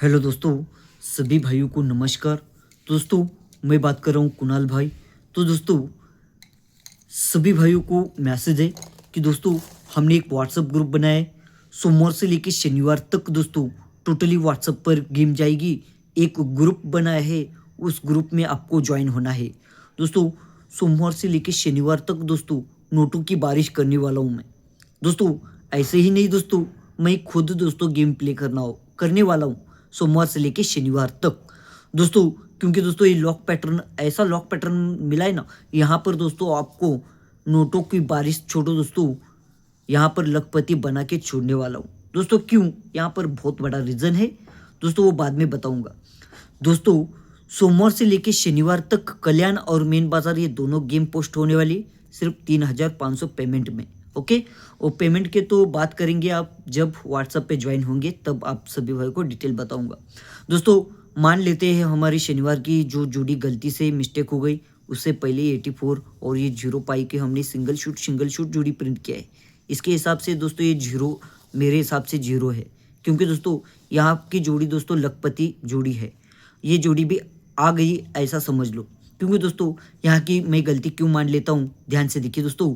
Hello दोस्तों, सभी भाइयों को नमस्कार। दोस्तों, मैं बात कर रहा हूँ कुणाल भाई। तो दोस्तों, सभी भाइयों को मैसेज है कि दोस्तों हमने एक व्हाट्सएप ग्रुप बनाया है। सोमवार से लेकर शनिवार तक दोस्तों टोटली व्हाट्सएप पर गेम जाएगी। एक ग्रुप बनाया है, उस ग्रुप में आपको ज्वाइन होना है। दोस्तों, सोमवार से लेकर शनिवार तक दोस्तों नोटों की बारिश करने वाला हूँ मैं। दोस्तों, ऐसे ही नहीं दोस्तों, मैं खुद दोस्तों गेम प्ले करने वाला हूँ सोमवार से लेकर शनिवार तक दोस्तों। क्योंकि दोस्तों ये लॉक पैटर्न, ऐसा लॉक पैटर्न मिला है ना, यहाँ पर दोस्तों आपको नोटों की बारिश छोड़ो दोस्तों, यहाँ पर लखपति बना के छोड़ने वाला हूँ दोस्तों। क्यों? यहाँ पर बहुत बड़ा रीज़न है दोस्तों, वो बाद में बताऊंगा दोस्तों। सोमवार से लेकर शनिवार तक कल्याण और मेन बाजार ये दोनों गेम पोस्ट होने वाली सिर्फ 3,500 पेमेंट में। ओके, और पेमेंट के तो बात करेंगे आप जब व्हाट्सएप पे ज्वाइन होंगे, तब आप सभी भाई को डिटेल बताऊंगा दोस्तों। मान लेते हैं हमारी शनिवार की जो जोड़ी गलती से मिस्टेक हो गई, उससे पहले 84 और ये 0 पाई के हमने सिंगल शूट जोड़ी प्रिंट किया है। इसके हिसाब से दोस्तों ये 0 मेरे हिसाब से 0 है, क्योंकि दोस्तों यहाँ की जोड़ी दोस्तों लखपति जोड़ी है। ये जोड़ी भी आ गई ऐसा समझ लो। क्योंकि दोस्तों यहाँ की मैं गलती क्यों मान लेता हूँ, ध्यान से देखिए दोस्तों।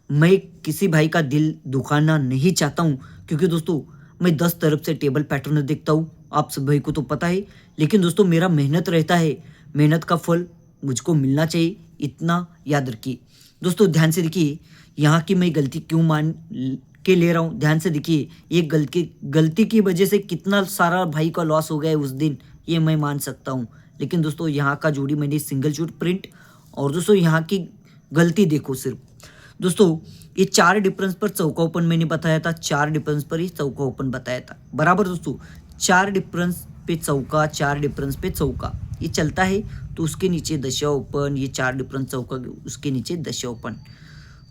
मैं किसी भाई का दिल दुखाना नहीं चाहता हूँ, क्योंकि दोस्तों मैं 10 तरफ से टेबल पैटर्न देखता हूँ, आप सब भाई को तो पता है। लेकिन दोस्तों मेरा मेहनत रहता है, मेहनत का फल मुझको मिलना चाहिए, इतना याद रखिए दोस्तों। ध्यान से देखिए, यहाँ की मैं गलती क्यों मान के ले रहा हूँ, ध्यान से देखिए। ये गलती की वजह से कितना सारा भाई का लॉस हो गया है उस दिन, ये मैं मान सकता हूँ। लेकिन दोस्तों यहाँ का जोड़ी मैंने सिंगल शूट प्रिंट, और दोस्तों यहाँ की गलती देखो सिर्फ दोस्तों, ये 4 डिफरेंस पर चौका ओपन मैंने बताया था, 4 डिफरेंस पर ही चौका ओपन बताया था बराबर दोस्तों। 4 डिफरेंस पे चौका, 4 डिफरेंस पे चौका ये चलता है, तो उसके नीचे दशा ओपन, ये 4 डिफरेंस चौका उसके नीचे दशा ओपन।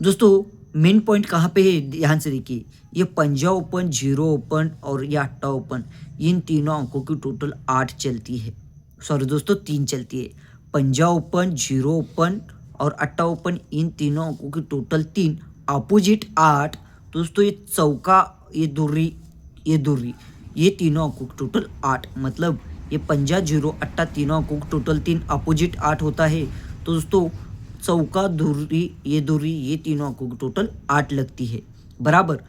दोस्तों मेन पॉइंट कहाँ पे है, ध्यान से देखिए। ये पंजा ओपन, 0 ओपन और ये अट्टा ओपन, इन तीनों अंकों की टोटल 8 चलती है। सॉरी दोस्तों 3 चलती है। पंजा ओपन, 0 ओपन और अट्टा ओपन, इन तीनों अंकों की टोटल 3, अपोजिट 8। दोस्तों ये चौका, ये दूरी, ये तीनों अंकों की टोटल 8, मतलब ये पंजा 0 अट्टा तीनों अंकों की टोटल 3, अपोजिट 8 होता है। तो दोस्तों चौका दूरी, ये तीनों अंकों की टोटल 8 लगती है बराबर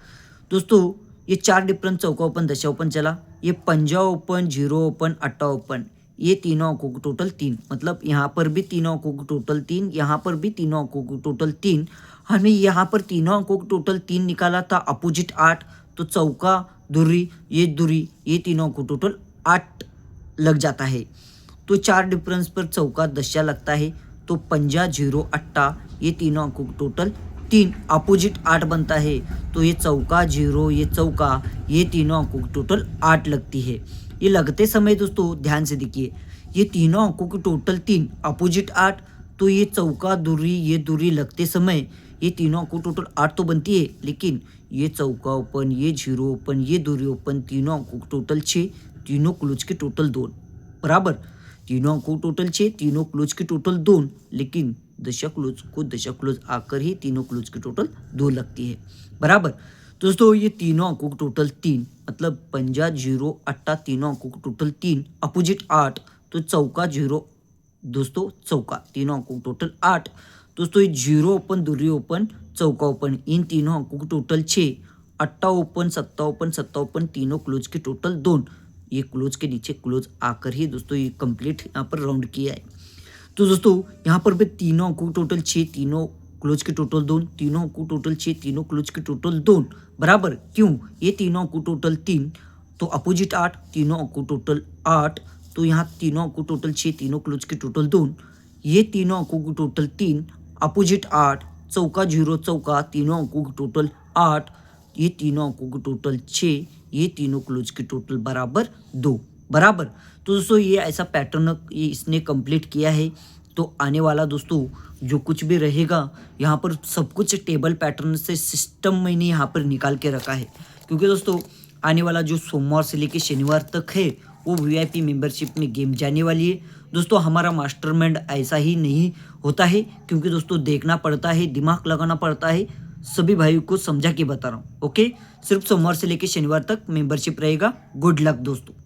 दोस्तों। ये 4 डिफरेंस चौका ओपन दशा ओपन चला, ये पंजा ओपन, 0 ओपन, अट्टा ओपन, ये तीनों अंकों की टोटल 3, मतलब यहाँ पर भी तीनों अंकों की टोटल 3, यहाँ पर भी तीनों अंकों की टोटल 3। हमने यहाँ पर तीनों अंकों की टोटल 3 निकाला था, अपोजिट 8, तो चौका दूरी, ये तीनों को टोटल 8 लग जाता है। तो 4 डिफरेंस पर चौका दशा लगता है, तो पंजा 0 अट्टा, ये तीनों अंकों की टोटल 3, अपोजिट 8 बनता है। तो ये चौका 0, ये चौका, ये तीनों अंकों की टोटल 8 लगती है। ये लगते समय दोस्तों ध्यान से देखिए, ये तीनों अंकों की टोटल 3, अपोजिट 8, तो ये चौका दूरी, ये दूरी लगते समय ये तीनों अंकों टोटल 8 तो बनती है, लेकिन ये चौका ओपन, ये 0 ओपन, ये दूरी ओपन, तीनों अंकों की टोटल 6, तीनों क्लोज के टोटल 2 बराबर। तीनों अंकों टोटल 6, तीनों क्लोज के टोटल 2, लेकिन दशा क्लोज आकर ही तीनों क्लोज की टोटल 2 लगती है बराबर दोस्तों। ये तीनों अंकों की टोटल 3, मतलब पंजा 0 अट्टा तीनों अंकों की टोटल 3, अपोजिट 8, तो चौका 0 दोस्तों, चौका तीनों अंकों की टोटल 8 दोस्तों। ये 0 ओपन, दूरी ओपन, चौका ओपन, इन तीनों अंकों की टोटल 6, अट्टा ओपन, सत्ता ओपन, तीनों क्लोज के टोटल 2, ये क्लोज के नीचे क्लोज आकर ही दोस्तों ये कंप्लीट यहाँ पर राउंड किया है। तो दोस्तों यहाँ पर भी तीनों अंकों की टोटल 6, तीनों क्लोज के टोटल 2, तीनों अंकों टोटल 6, तीनों क्लोज के टोटल 2 बराबर। क्यों? ये तीनों अंकों टोटल 3, तो अपोजिट 8, तीनों अंकों टोटल 8, तो यहाँ तीनों अंकों टोटल 6, तीनों क्लोज के टोटल 2, ये तीनों अंकों की टोटल 3, अपोजिट 8, चौका 0 चौका, तीनों अंकों की टोटल 8, ये तीनों अंकों की टोटल 6, ये तीनों क्लोज के टोटल बराबर 2 बराबर। तो दोस्तों ये ऐसा पैटर्न ये इसने कंप्लीट किया है। तो आने वाला दोस्तों जो कुछ भी रहेगा, यहाँ पर सब कुछ टेबल पैटर्न से सिस्टम मैंने यहाँ पर निकाल के रखा है, क्योंकि दोस्तों आने वाला जो सोमवार से लेकर शनिवार तक है वो वीआईपी मेंबरशिप में गेम जाने वाली है दोस्तों। हमारा मास्टरमाइंड ऐसा ही नहीं होता है, क्योंकि दोस्तों देखना पड़ता है, दिमाग लगाना पड़ता है। सभी भाइयों को समझा के बता रहा हूँ। ओके, सिर्फ सोमवार से लेकर शनिवार तक मेंबरशिप रहेगा। गुड लक दोस्तों।